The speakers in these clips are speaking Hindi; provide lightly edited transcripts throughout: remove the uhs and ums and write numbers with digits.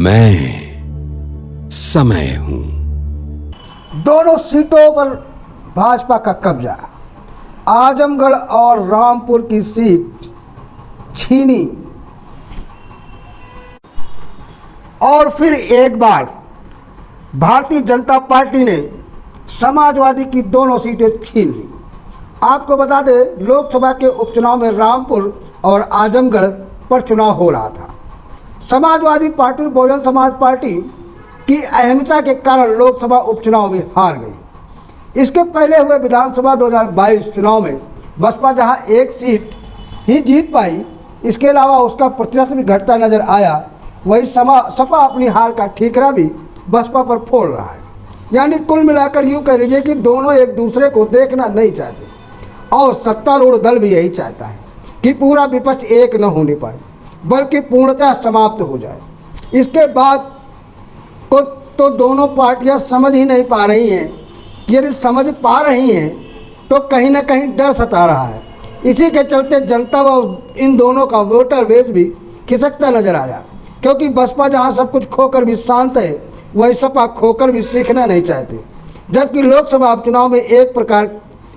मैं समय हूं। दोनों सीटों पर भाजपा का कब्जा। आजमगढ़ और रामपुर की सीट छीनी और फिर एक बार भारतीय जनता पार्टी ने समाजवादी की दोनों सीटें छीन ली। आपको बता दें, लोकसभा के उपचुनाव में रामपुर और आजमगढ़ पर चुनाव हो रहा था। समाजवादी पार्टी बहुजन समाज पार्टी की अहमियता के कारण लोकसभा उपचुनाव में हार गई। इसके पहले हुए विधानसभा 2022 चुनाव में बसपा जहां एक सीट ही जीत पाई, इसके अलावा उसका प्रतिशत भी घटता नजर आया। वही सपा अपनी हार का ठीकरा भी बसपा पर फोड़ रहा है। यानी कुल मिलाकर यूँ कह लीजिए कि दोनों एक दूसरे को देखना नहीं चाहते और सत्तारूढ़ दल भी यही चाहता है कि पूरा विपक्ष एक न होने पाए, बल्कि पूर्णतः समाप्त हो जाए। इसके बाद को तो दोनों पार्टियां समझ ही नहीं पा रही हैं कि यदि समझ पा रही हैं तो कहीं ना कहीं डर सता रहा है। इसी के चलते जनता व इन दोनों का वोटर बेस भी खिसकता नजर आया, क्योंकि बसपा जहां सब कुछ खोकर भी शांत है, वही सपा खोकर भी सीखना नहीं चाहते। जबकि लोकसभा उपचुनाव में एक प्रकार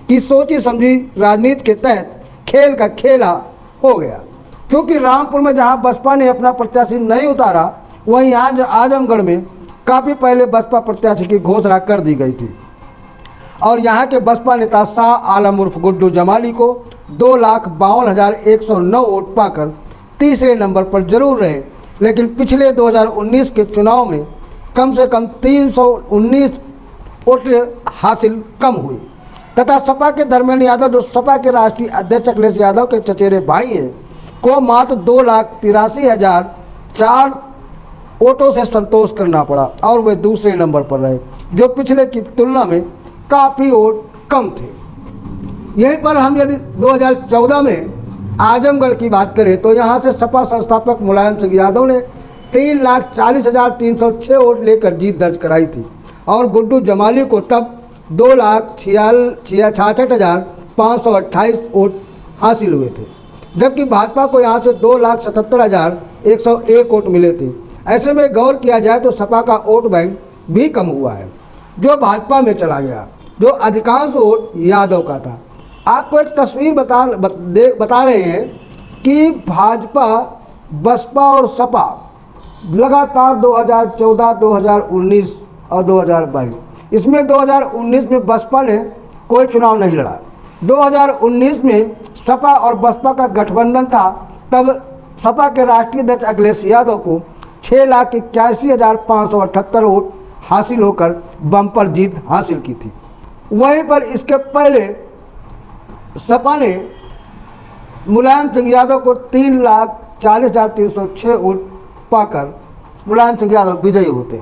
की सोची समझी राजनीति के तहत खेल का खेला हो गया। क्योंकि रामपुर में जहां बसपा ने अपना प्रत्याशी नहीं उतारा, वहीं आज आजमगढ़ में काफ़ी पहले बसपा प्रत्याशी की घोषणा कर दी गई थी और यहां के बसपा नेता शाह आलम उर्फ गुड्डू जमाली को 2,52,109 वोट पाकर तीसरे नंबर पर जरूर रहे, लेकिन पिछले 2019 के चुनाव में कम से कम 319 वोट हासिल कम हुई तथा सपा के धर्मेंद्र यादव, जो सपा के राष्ट्रीय अध्यक्ष अखिलेश यादव के चचेरे भाई हैं, को मात्र 2,83,004 वोटों से संतोष करना पड़ा और वे दूसरे नंबर पर रहे, जो पिछले की तुलना में काफ़ी वोट कम थे। यहीं पर हम यदि 2014 में आजमगढ़ की बात करें तो यहाँ से सपा संस्थापक मुलायम सिंह यादव ने 3,40,306 वोट लेकर जीत दर्ज कराई थी और गुड्डू जमाली को तब 2,66,528 वोट हासिल हुए थे, जबकि भाजपा को यहाँ से 2,77,101 वोट मिले थे। ऐसे में गौर किया जाए तो सपा का वोट बैंक भी कम हुआ है, जो भाजपा में चला गया, जो अधिकांश वोट यादव का था। आपको एक तस्वीर बता रहे हैं कि भाजपा, बसपा और सपा लगातार 2014, 2019 और 2022, इसमें 2019 में बसपा ने कोई चुनाव नहीं लड़ा। 2019 में सपा और बसपा का गठबंधन था, तब सपा के राष्ट्रीय अध्यक्ष अखिलेश यादव को 6,81,578 वोट हासिल होकर बम्पर जीत हासिल की थी। वहीं पर इसके पहले सपा ने मुलायम सिंह यादव को 3,40,306 वोट पाकर मुलायम सिंह यादव विजयी होते।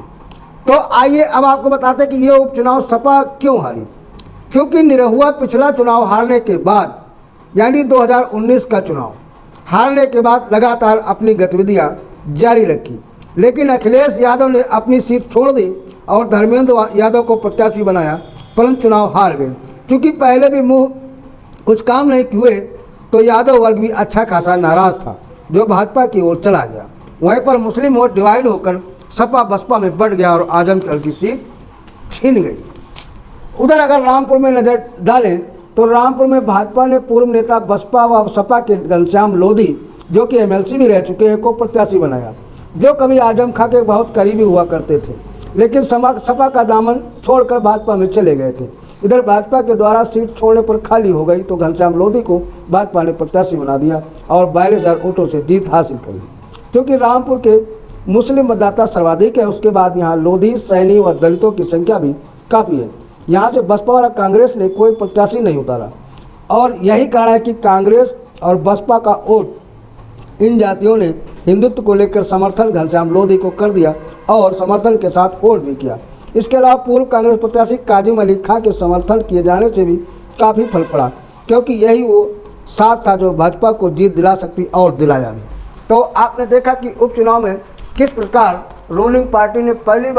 तो आइए अब आपको बताते हैं कि ये उपचुनाव सपा क्यों हारी। क्योंकि निरहुआ पिछला चुनाव हारने के बाद, यानी 2019 का चुनाव हारने के बाद लगातार अपनी गतिविधियां जारी रखी, लेकिन अखिलेश यादव ने अपनी सीट छोड़ दी और धर्मेंद्र यादव को प्रत्याशी बनाया, परंतु चुनाव हार गए। क्योंकि पहले भी कुछ काम नहीं हुए तो यादव वर्ग भी अच्छा खासा नाराज था, जो भाजपा की ओर चला गया। वहीं पर मुस्लिम वोट डिवाइड होकर सपा बसपा में बढ़ गया और आजमगढ़ की सीट छीन गई। उधर अगर रामपुर में नज़र डालें तो रामपुर में भाजपा ने पूर्व नेता बसपा व सपा के घनश्याम लोधी, जो कि MLC भी रह चुके हैं, को प्रत्याशी बनाया, जो कभी आजम खां के बहुत करीबी हुआ करते थे, लेकिन सपा का दामन छोड़कर भाजपा में चले गए थे। इधर भाजपा के द्वारा सीट छोड़ने पर खाली हो गई तो घनश्याम लोधी को भाजपा ने प्रत्याशी बना दिया और 42,000 वोटों से जीत हासिल कर ली। क्योंकि रामपुर के मुस्लिम मतदाता सर्वाधिक है, उसके बाद यहाँ लोधी, सैनी व दलितों की संख्या भी काफ़ी है। यहाँ से बसपा और कांग्रेस ने कोई प्रत्याशी नहीं उतारा और यही कारण है कि कांग्रेस और बसपा का वोट इन जातियों ने हिंदुत्व को लेकर समर्थन घनश्याम लोधी को कर दिया और समर्थन के साथ वोट भी किया। इसके अलावा पूर्व कांग्रेस प्रत्याशी काजिम अली खां के समर्थन किए जाने से भी काफ़ी फल पड़ा, क्योंकि यही वो साथ था जो भाजपा को जीत दिला सकती और दिलाया भी। तो आपने देखा कि उपचुनाव में किस प्रकार रूलिंग पार्टी ने पहली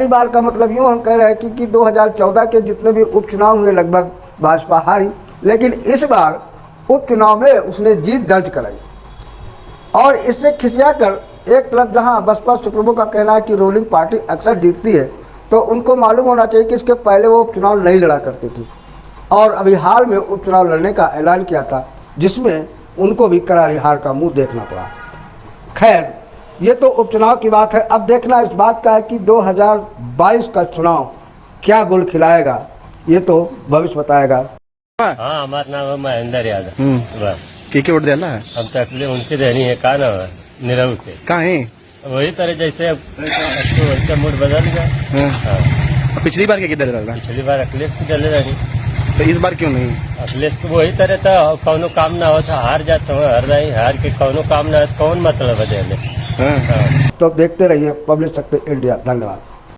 बार का मतलब यूँ हम कह रहे हैं कि 2014 के जितने भी उपचुनाव हुए लगभग भाजपा हारी, लेकिन इस बार उपचुनाव में उसने जीत दर्ज कराई और इससे खिसिया कर एक तरफ जहां बसपा सुप्रीमो का कहना है कि रूलिंग पार्टी अक्सर जीतती है, तो उनको मालूम होना चाहिए कि इसके पहले वो उपचुनाव नहीं लड़ा करती थी और अभी हाल में उपचुनाव लड़ने का ऐलान किया था, जिसमें उनको भी करारी हार का मुंह देखना पड़ा। खैर, ये तो उपचुनाव की बात है। अब देखना इस बात का है कि 2022 का चुनाव क्या गुल खिलाएगा, ये तो भविष्य बताएगा। हाँ, हमारा नाम है महेंद्र यादव। बस के वोट द्यायला हम तकलीफ उनकी देनी है। का नाम है निरहू के। का है वही तरह जैसे अब तो वैसे मूड बदल गया। हाँ। पिछली बार क्या किधर रहा पिछली बार अखिलेश की डले रही, तो इस बार क्यों नहीं? अखिलेश को वही तरह था, कौनो काम ना हो हार जाते हो, हर रही हार के कौनो काम ना हो, कौन मतलब है। हाँ। तो अब देखते रहिए पब्लिक सेक्टर इंडिया। धन्यवाद।